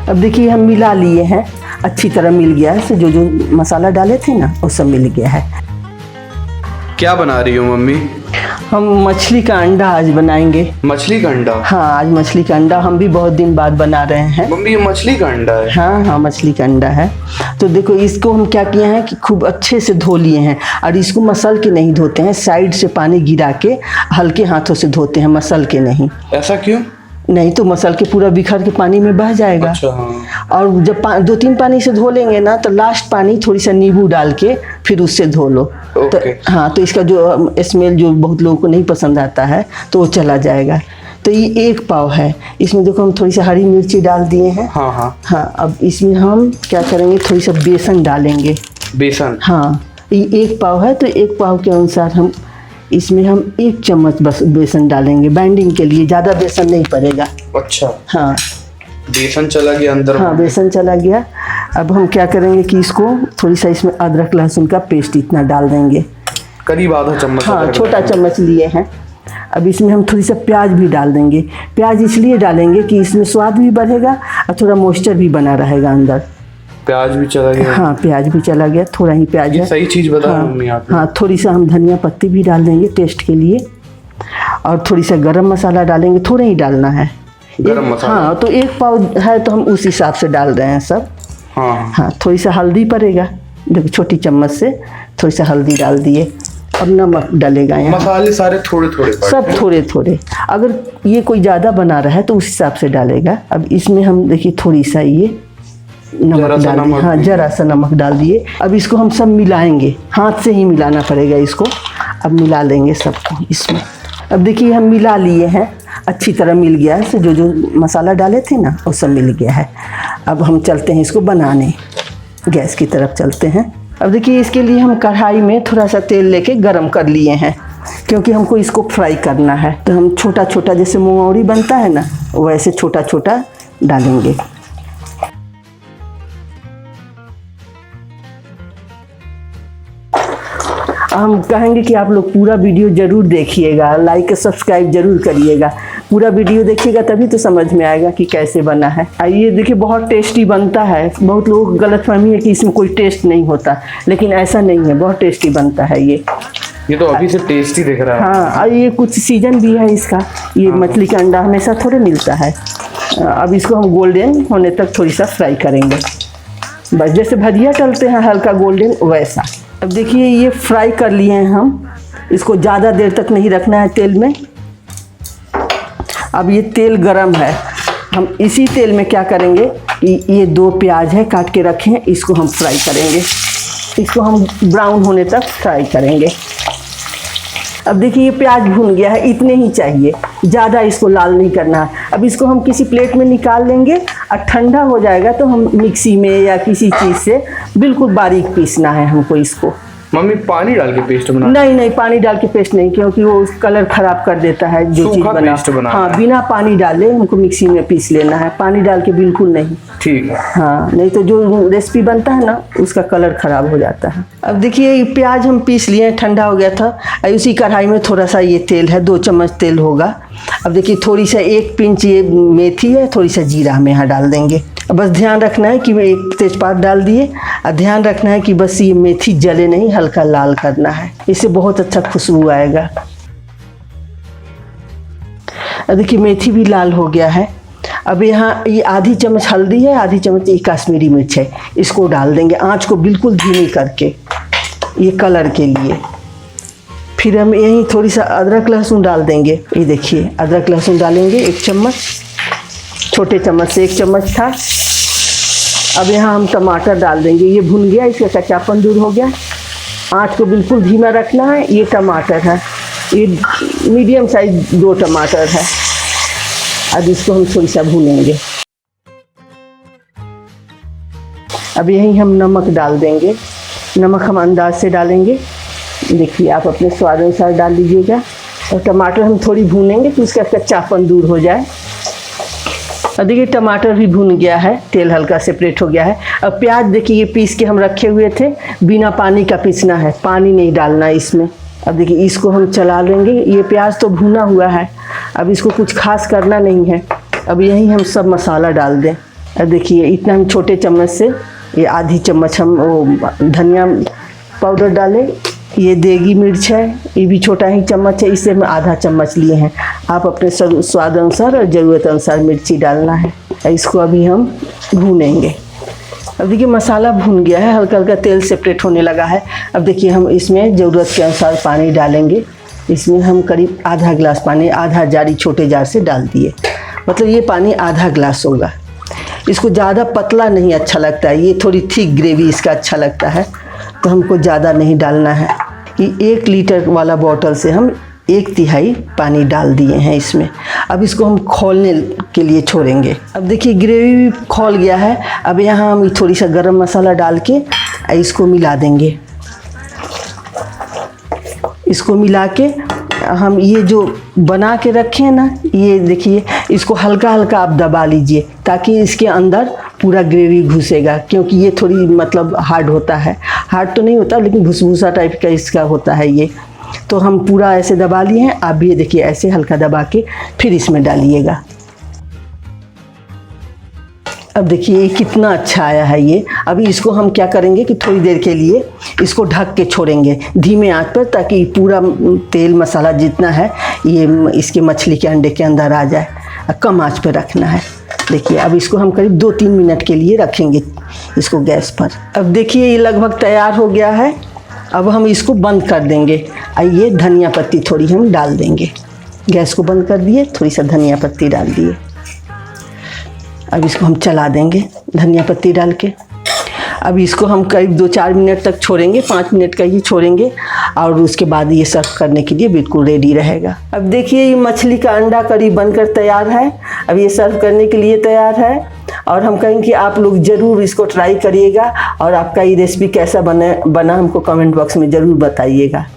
अब देखिए हम मिला लिए हैं, अच्छी तरह मिल गया है। जो जो मसाला डाले थे ना वो सब मिल गया है। क्या बना रही हो मम्मी? हम मछली का अंडा आज बनाएंगे। मछली का अंडा? हाँ, आज मछली का अंडा हम भी बहुत दिन बाद बना रहे हैं। मम्मी ये मछली का अंडा है? हाँ हाँ, मछली का अंडा है। तो देखो इसको हम क्या किए हैं कि खूब अच्छे से धो लिए हैं, और इसको मसल के नहीं धोते हैं, साइड से पानी गिरा के हल्के हाथों से धोते हैं, मसल के नहीं। ऐसा क्यों? नहीं तो मसल के पूरा बिखर के पानी में बह जाएगा। अच्छा, हाँ। और जब 2-3 पानी से धो लेंगे ना तो लास्ट पानी थोड़ी सा नींबू डाल के फिर उससे धो लो। तो हाँ, तो इसका जो स्मेल जो बहुत लोगों को नहीं पसंद आता है तो वो चला जाएगा। तो ये 1 पाव है, इसमें देखो हम थोड़ी सी हरी मिर्ची डाल दिए हैं। हाँ हाँ हाँ, अब इसमें हम क्या करेंगे, थोड़ी सा बेसन डालेंगे। बेसन? हाँ, ये 1 पाव है तो 1 पाव के अनुसार हम इसमें 1 चम्मच बस बेसन डालेंगे, बाइंडिंग के लिए। ज़्यादा बेसन नहीं पड़ेगा। अच्छा, हाँ, बेसन चला गया अंदर? हाँ, बेसन चला गया। अब हम क्या करेंगे कि इसको थोड़ी सा इसमें अदरक लहसुन का पेस्ट इतना डाल देंगे, करीब आधा चम्मच। हाँ, छोटा चम्मच लिए हैं। अब इसमें हम थोड़ी सा प्याज भी डाल देंगे। प्याज इसलिए डालेंगे कि इसमें स्वाद भी बढ़ेगा और थोड़ा मॉइस्चर भी बना रहेगा अंदर। प्याज भी चला गया? हाँ, प्याज भी चला गया, थोड़ा ही प्याज है। सही चीज़ बता मम्मी आपने। हाँ, थोड़ी सा हम धनिया पत्ती भी डाल देंगे टेस्ट के लिए, और थोड़ी सा गरम मसाला डालेंगे, थोड़ा ही डालना है। गरम मसाला? हाँ, तो 1 पाव है तो हम उस हिसाब से डाल रहे हैं सब। हाँ हाँ, थोड़ी सा हल्दी पड़ेगा, देखो छोटी चम्मच से थोड़ी सा हल्दी डाल दिए, और नमक डालेगा यहाँ। मसाले सारे थोड़े थोड़े? सब थोड़े थोड़े, अगर ये कोई ज़्यादा बना रहा है तो उस हिसाब से डालेगा। अब इसमें हम देखिए थोड़ी सा ये नमक डाल दिए। हाँ, जरा सा नमक डाल दिए। अब इसको हम सब मिलाएंगे, हाथ से ही मिलाना पड़ेगा इसको। अब मिला लेंगे सबको इसमें। अब देखिए हम मिला लिए हैं, अच्छी तरह मिल गया है। जो जो मसाला डाले थे ना वो सब मिल गया है। अब हम चलते हैं इसको बनाने, गैस की तरफ चलते हैं। अब देखिए इसके लिए हम कढ़ाई में थोड़ा सा तेल लेके गरम कर लिए हैं, क्योंकि हमको इसको फ्राई करना है। तो हम छोटा छोटा जैसे मुंगौरी बनता है ना वैसे छोटा छोटा डालेंगे। हम कहेंगे कि आप लोग पूरा वीडियो ज़रूर देखिएगा, लाइक सब्सक्राइब जरूर करिएगा। पूरा वीडियो देखिएगा तभी तो समझ में आएगा कि कैसे बना है। ये देखिए बहुत टेस्टी बनता है। बहुत लोगों को गलतफहमी है कि इसमें कोई टेस्ट नहीं होता, लेकिन ऐसा नहीं है, बहुत टेस्टी बनता है ये तो अभी से टेस्टी दिख रहा है। हाँ, और ये कुछ सीजन भी है इसका। ये मछली का अंडा हमेशा थोड़े मिलता है। अब इसको हम गोल्डन होने तक थोड़ी सा फ्राई करेंगे, बस जैसे भजिया तलते हैं हल्का गोल्डन वैसा। अब देखिए ये फ्राई कर लिए हैं हम, इसको ज़्यादा देर तक नहीं रखना है तेल में। अब ये तेल गरम है, हम इसी तेल में क्या करेंगे कि ये 2 प्याज है काट के रखे हैं, इसको हम फ्राई करेंगे। इसको हम ब्राउन होने तक फ्राई करेंगे। अब देखिए ये प्याज भुन गया है, इतने ही चाहिए, ज़्यादा इसको लाल नहीं करना है। अब इसको हम किसी प्लेट में निकाल लेंगे, और ठंडा हो जाएगा तो हम मिक्सी में या किसी चीज़ से बिल्कुल बारीक पीसना है हमको इसको। मम्मी पानी डाल के पेस्ट बना? नहीं, पानी डाल के पेस्ट नहीं, क्योंकि वो कलर खराब कर देता है जो चीज़ बना। हाँ, बिना पानी डाले हमको मिक्सी में पीस लेना है, पानी डाल के बिल्कुल नहीं। ठीक है। हाँ, नहीं तो जो रेसिपी बनता है ना उसका कलर खराब हो जाता है। अब देखिए ये प्याज हम पीस लिए, ठंडा हो गया था। उसी कढ़ाई में थोड़ा सा ये तेल है, 2 चम्मच तेल होगा। अब देखिए थोड़ी सा 1 पिंच ये मेथी है, थोड़ी सा जीरा हम यहाँ डाल देंगे। बस ध्यान रखना है कि 1 तेजपात डाल दिए, और ध्यान रखना है कि बस ये मेथी जले नहीं, हल्का लाल करना है, इससे बहुत अच्छा खुशबू आएगा। देखिए मेथी भी लाल हो गया है। अब यहाँ ये आधी चम्मच हल्दी है, आधी चम्मच ये कश्मीरी मिर्च है, इसको डाल देंगे आंच को बिल्कुल धीमी करके, ये कलर के लिए। फिर हम यहीं थोड़ी सा अदरक लहसुन डाल देंगे। ये देखिए अदरक लहसुन डालेंगे 1 चम्मच, छोटे चम्मच से 1 चम्मच था। अब यहाँ हम टमाटर डाल देंगे, ये भुन गया, इसका कच्चापन दूर हो गया। आंच को बिल्कुल धीमा रखना है। ये टमाटर है, ये मीडियम साइज 2 टमाटर है। अब इसको हम थोड़ी सा भूनेंगे। अब यहीं हम नमक डाल देंगे, नमक हम अंदाज से डालेंगे, देखिए आप अपने स्वाद अनुसार डाल लीजिएगा। और टमाटर हम थोड़ी भूनेंगे तो उसका कच्चापन दूर हो जाए। और देखिए टमाटर भी भून गया है, तेल हल्का सेपरेट हो गया है। अब प्याज देखिए ये पीस के हम रखे हुए थे, बिना पानी का पीसना है, पानी नहीं डालना इसमें। अब देखिए इसको हम चला लेंगे। ये प्याज तो भुना हुआ है, अब इसको कुछ खास करना नहीं है। अब यहीं हम सब मसाला डाल दें। अब देखिए इतना हम छोटे चम्मच से ये आधी चम्मच हम वो धनिया पाउडर डालें। ये देगी मिर्च है, ये भी छोटा ही चम्मच है, इसे हम आधा चम्मच लिए हैं। आप अपने स्वाद अनुसार और ज़रूरत अनुसार मिर्ची डालना है। इसको अभी हम भूनेंगे। अब देखिए मसाला भून गया है, हल्का हल्का तेल सेपरेट होने लगा है। अब देखिए हम इसमें ज़रूरत के अनुसार पानी डालेंगे। इसमें हम करीब आधा गिलास पानी, आधा जारी छोटे जार से डाल दिए, मतलब ये पानी आधा गिलास होगा। इसको ज़्यादा पतला नहीं अच्छा लगता है, ये थोड़ी थिक ग्रेवी इसका अच्छा लगता है, तो हमको ज़्यादा नहीं डालना है। ये 1 लीटर वाला बॉटल से हम 1/3 पानी डाल दिए हैं इसमें। अब इसको हम खौलने के लिए छोड़ेंगे। अब देखिए ग्रेवी भी खौल गया है। अब यहाँ हम थोड़ी सा गरम मसाला डाल के इसको मिला देंगे। इसको मिला के हम ये जो बना के रखे हैं ना, ये देखिए इसको हल्का हल्का आप दबा लीजिए ताकि इसके अंदर पूरा ग्रेवी घुसेगा, क्योंकि ये थोड़ी मतलब हार्ड होता है। हार्ड तो नहीं होता लेकिन भुसभुसा टाइप का इसका होता है ये। तो हम पूरा ऐसे दबा लिए हैं। आप भी ये देखिए ऐसे हल्का दबा के फिर इसमें डालिएगा। अब देखिए ये कितना अच्छा आया है ये। अभी इसको हम क्या करेंगे कि थोड़ी देर के लिए इसको ढक के छोड़ेंगे धीमे आंच पर, ताकि पूरा तेल मसाला जितना है ये इसके मछली के अंडे के अंदर आ जाए। कम आंच पर रखना है। देखिए अब इसको हम करीब 2-3 मिनट के लिए रखेंगे इसको गैस पर। अब देखिए ये लगभग तैयार हो गया है। अब हम इसको बंद कर देंगे। आइए धनिया पत्ती थोड़ी हम डाल देंगे। गैस को बंद कर दिए, थोड़ी सा धनिया पत्ती डाल दिए। अब इसको हम चला देंगे धनिया पत्ती डाल के। अब इसको हम करीब 2-4 मिनट तक छोड़ेंगे, 5 मिनट का ही छोड़ेंगे, और उसके बाद ये सर्व करने के लिए बिल्कुल रेडी रहेगा। अब देखिए ये मछली का अंडा करी बनकर तैयार है। अब ये सर्व करने के लिए तैयार है, और हम कहेंगे कि आप लोग ज़रूर इसको ट्राई करिएगा, और आपका ये रेसिपी कैसा बना हमको कमेंट बॉक्स में ज़रूर बताइएगा।